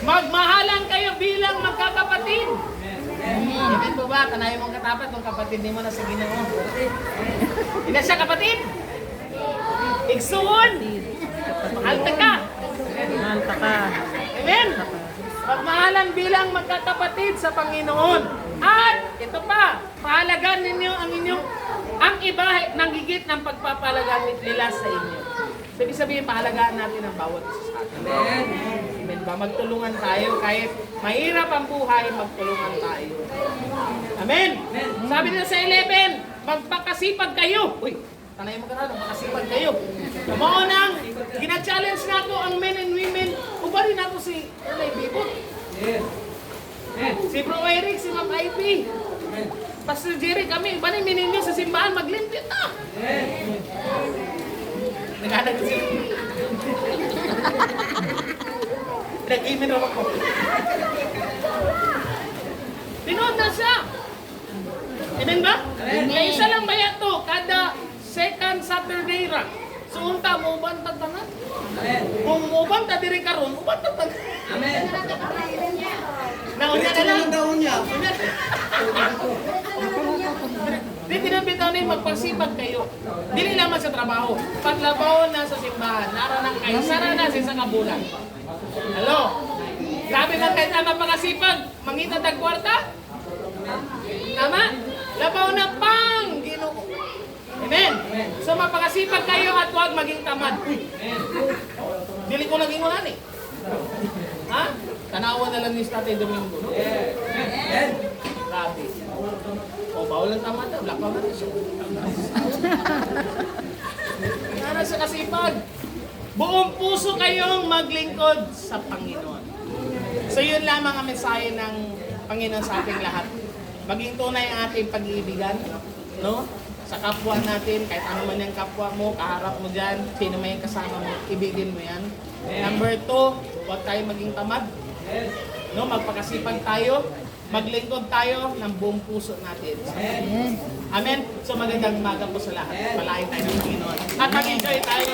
Magmahalan kayo bilang magkakapatid. Amen po ba? Tanayin mong katapat ng kapatid ni mo na sa Ginoo. Ina siya kapatid. Igsuon. Mahalta ka. Mahalta ka. Amen. Magmahalan bilang magkakapatid sa Panginoon. At ito pa, pahalagan ninyo ang iba nanggigit ng pagpapalagan nila sa inyo. So, ibig sabihin, pahalagaan natin ang bawat isa sa atin. Amen ba? Magtulungan tayo. Kahit mahirap ang buhay, magtulungan tayo. Amen. Sabi nila sa 11, magpakasipag kayo. Uy, tanay mo ka na, magpakasipag kayo. Maunang, gina-challenge na ako ang men and women. Ubarin ako si Ulay Bibot. Si Bro Eric, si Ma'am Ivy. Pastor Jerry, kami, iba na mininyo sa simbahan, maglimpit na. Naghanap ko sila. Nag-email raw ako. Tinood na siya. Amen ba? Kaya isa lang ba yan to? Kada second Saturday ra. So, unta mo ubantag tanan. Kung ubantag diri karon, ubantag tanan. Amen. Naunya na lang. Naunya. Di tinabitaw na magpagsipag kayo. Dili naman sa trabaho. Paglabaw na sa simbahan, naranang kayo. Sara na sa isang kabulan. Hello? Sabi na kahit tama pagkasipag, mangita tag kwarta? Tama? Labaw na pang Ginoo. Amen. So mapakasipag kayo at huwag maging tamad. Dili ko naging ulan eh. Ha? Tanawa na lang ni Tatay Domingo. No? Grabe. O, bawal ang tamad na. Black power na siya. Nara sa kasipag. Buong puso kayong maglingkod sa Panginoon. So yun lamang ang mensahe ng Panginoon sa ating lahat. Maging tunay ang ating pag-iibigan, no? Sa kapwa natin, kahit ano man yung kapwa mo, kaharap mo dyan, sino may kasama mo, ibigin mo yan. Number 2, huwag tayo maging tamad. No, magpakasipag tayo, maglingkod tayo ng buong puso natin. Amen. So magandang umaga po sa lahat. Palain tayo ng Panginoon. At mag-enjoy tayo.